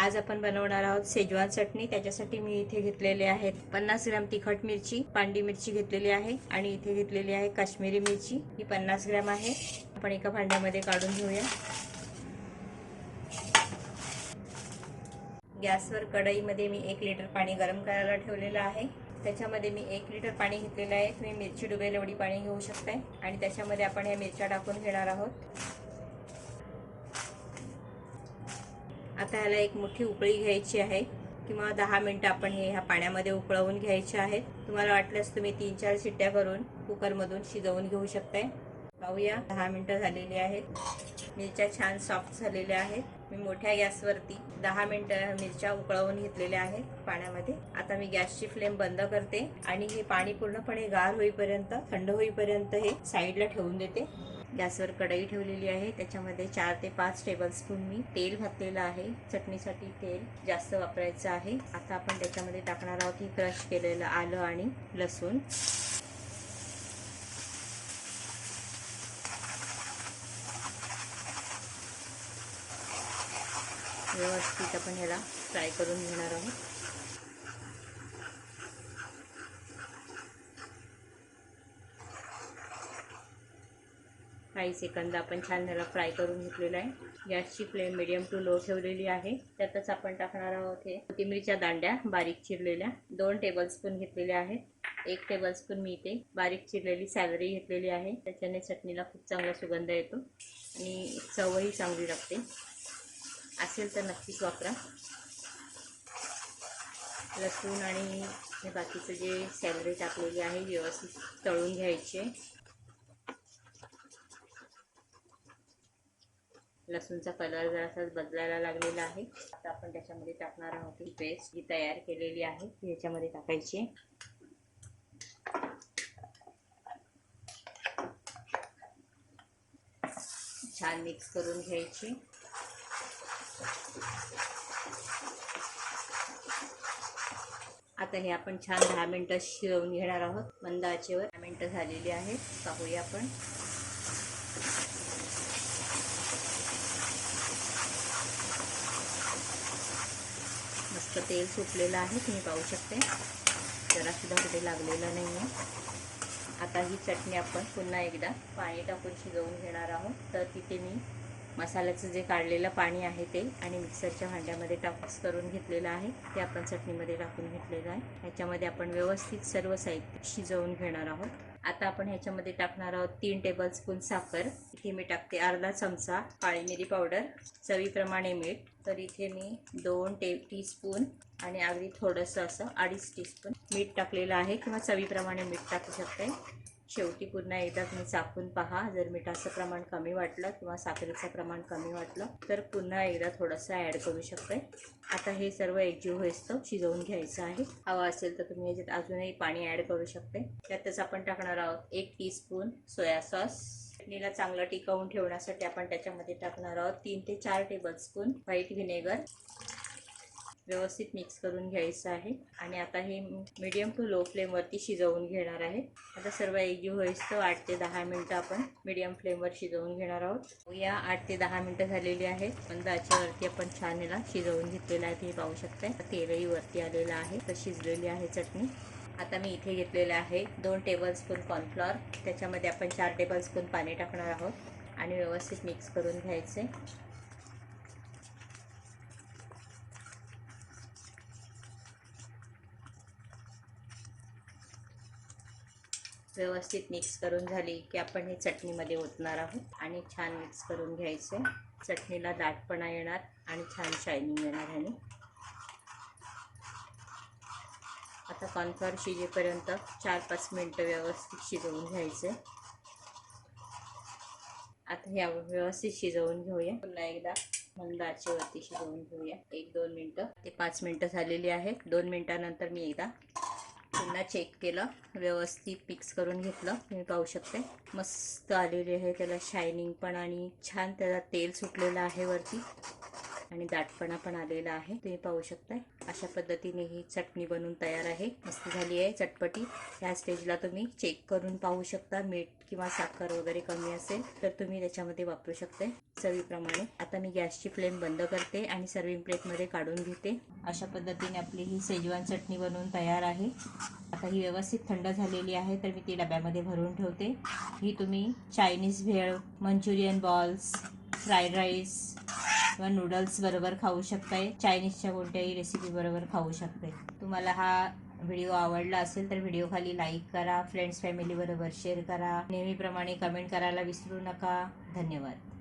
आज आपण बनवणार आहोत शेजवान चटणी। त्याच्यासाठी मी इथे घेतलेले आहेत 50 ग्रॅम तिखट मिरची, पांडी मिरची घेतलेली आहे आणि इथे घेतलेली आहे काश्मीरी मिरची, ही 50 ग्रॅम आहे। आपण एका भांड्यामध्ये काढून घेऊया। गॅसवर कढईमध्ये मी 1 लिटर पाणी गरम करायला ठेवलेलं आहे। त्याच्यामध्ये मी 1 लिटर पाणी घेतलेलं आहे। तुम्ही मिरची डुबेल एवढी पाणी घेऊ शकताय आणि त्याच्यामध्ये आपण या मिरच्या टाकून घेणार आहोत। आता ह्याला एक मोठी उकळी घ्यायची आहे किंवा 10 मिनिटं आपण ह्या पाण्यामध्ये उकळवून घ्यायचे आहेत। तुम्हाला वाटल्यास तुम्ही 3-4 शिट्ट्या करून कुकरमधून शिजवून घेऊ शकताय। पाहूया 10 मिनिटं झालेली आहेत। मिरच्या छान सॉफ्ट झालेल्या आहेत। मी मोठ्या गॅसवरती 10 मिनिटं मिरच्या उकळवून घेतलेल्या आहेत पाण्यामध्ये। आता मी गॅसची फ्लेम बंद करते आणि हे पाणी पूर्णपणे गार होईपर्यंत, थंड होईपर्यंत हे साईडला ठेवून देते। गॅसवर कढई ठेवलेली आहे। त्याच्यामध्ये 4 ते 5 टेबलस्पून मी तेल घातलेलं आहे। चटणीसाठी तेल जास्त वापरायचं आहे। आता आपण त्याच्यामध्ये टाकणार आहोत की क्रश केलेलं आलं आणि लसूण। व्यवस्थित आपण ह्याला फ्राय करून घेणार आहोत। काही सेकंद आपण छान ह्याला फ्राय करून घेतलेला आहे। गॅसची फ्लेम मीडियम टू लो ठेवलेली आहे। त्यातच आपण टाकणार आहोत हे कोथिंबीरच्या दांड्या बारीक चिरलेल्या 2 टेबलस्पून घेतलेल्या आहेत। 1 टेबलस्पून मी इथे बारीक चिरलेली सॅलरी घेतलेली आहे। त्याच्याने चटणीला खूप चांगला सुगंध येतो आणि चवही चांगली लागते। असेल तर नक्कीच वापरा। लसूण आणि हे बाकीचं जे सॅलरी टाकलेली आहे व्यवस्थित तळून घ्यायचे। लसूणचा कलर जरासा बदलायला लागलेला आहे। आता आपण त्याच्यामध्ये टाकणार आहोत ही पेस्ट जी तयार केलेली आहे ती याच्यामध्ये टाकायची। छान मिक्स करून घ्यायची। आता हे आपण छान 10 मिनिटं शिजवून घेणार आहोत मंद आचेवर। 10 मिनिटं झालेली आहेत। पाहूया आपण। मस्त तेल सुटलेलं आहे, तुम्ही पाहू शकता। जरा सुद्धा कुठे लागलेलं नाही आहे। आता ही चटणी आपण पुन्हा एकदा पाणी टाकून शिजवून घेणार आहोत। तर तिथे मी मसाल्याचं जे काढलेलं पाणी आहे ते आणि मिक्सरच्या भांड्यामध्ये मिक्स करून घेतलेलं आहे ते आपण चटणीमध्ये टाकून घेतलेलं आहे। ह्याच्यामध्ये आपण व्यवस्थित सर्व साहित्य शिजवून घेणार आहोत। आता आपण ह्याच्यामध्ये टाकणार आहोत 3 टेबलस्पून साखर। इथे मी टाकते अर्धा चमचा काळी मिरी पावडर, चवीप्रमाणे मीठ। तर इथे मी 2 टीस्पून आणि अगदी थोडंसं असं 2.5 टीस्पून मीठ टाकलेलं आहे किंवा चवीप्रमाणे मीठ टाकू शकते। शेवटी पुन्हा एकदा तुम्ही चाखून पहा, जर मिठाचं प्रमाण कमी वाटलं किंवा साखरेचं प्रमाण कमी वाटलं तर पुन्हा एकदा थोडंसं ॲड करू शकते। आता हे सर्व एकजीव होईस्तोवर शिजवून घ्यायचं आहे। हवं असेल तर तुम्ही याच्यात अजूनही पाणी ॲड करू शकते। त्यातच आपण टाकणार आहोत 1 टीस्पून सोया सॉस। चटणीला चांगलं टिकवून ठेवण्यासाठी आपण त्याच्यामध्ये टाकणार आहोत 3 ते 4 टेबलस्पून व्हाईट व्हिनेगर। व्यवस्थित मिक्स करून घ्यायचं आहे आणि आता हे मीडियम टू लो फ्लेमवरती शिजवून घेणार आहे। आता सर्व एकजीव होईस्तोवर 8 ते 10 मिनिटं आपण मीडियम फ्लेमवर शिजवून घेणार आहोत। या 8 ते 10 मिनिटं झालेली आहेत। मंद आचेवरती आपण छान याला शिजवून घेतलेलं आहे, ते पाहू शकता। तेलही वरती आलेलं आहे, तर शिजलेली आहे चटणी। आता मी इथे घेतलेलं आहे 2 टेबलस्पून कॉर्नफ्लोर। त्याच्यामध्ये आपण 4 टेबलस्पून पाणी टाकणार आहोत आणि व्यवस्थित मिक्स करून घ्यायचे। व्यवस्थित मिक्स करून झाली की आपण हे चटणीमध्ये ओतणार आहोत आणि छान मिक्स करून घ्यायचे। चटणीला दाटपणा येणार आणि छान शायनिंग येणार ह्याने। आता कॉर्नफ्लोर शिजेपर्यंत 4-5 मिनिटं व्यवस्थित शिजवून घ्यायचे। आता हे व्यवस्थित शिजवून घेऊया। पुन्हा एकदा मंद आचेवरती शिजवून घेऊया 1-2 मिनिटं। ते 5 मिनिटं झालेली आहेत। 2 मिनिटानंतर मी एकदा पुन्हा चेक केलं, व्यवस्थित मिक्स करून घेतलं। तुम्ही पाहू शकता मस्त आलेले आहे, त्याला शायनिंग पण आणि छान त्याला तेल सुटलेलं आहे वरती। आणि दाटपणा पण आलेला आहे, तुम्ही पाहू शकताय। अशा पद्धतीने ही चटणी बनवून तयार आहे, मस्त झाली आहे चटपटी। या स्टेजला तुम्ही चेक करून पाहू शकता, मीठ किंवा साखर वगैरे कमी असेल तर तुम्ही त्याच्यामध्ये वापरू शकता चवीप्रमाणे। आता मी गॅसची फ्लेम बंद करते आणि सर्विंग प्लेटमध्ये काढून घेते। अशा पद्धतीने आपली ही शेजवान चटणी बनवून तयार आहे। आता ही व्यवस्थित थंड झालेली आहे, तर मी ती डब्यामध्ये भरून ठेवते। ही तुम्ही चायनीज भेळ, मंचुरियन बॉल्स, फ्राईड राईस किंवा नूडल्स बरोबर खाऊ शकताय, चायनीजच्या कोणत्याही रेसिपी बरोबर खाऊ शकताय। तुम्हाला हा व्हिडिओ आवडला असेल तर व्हिडिओ खाली लाईक करा, फ्रेंड्स फॅमिली बरोबर शेअर करा, नेहमीप्रमाणे कमेंट करायला विसरू नका। धन्यवाद।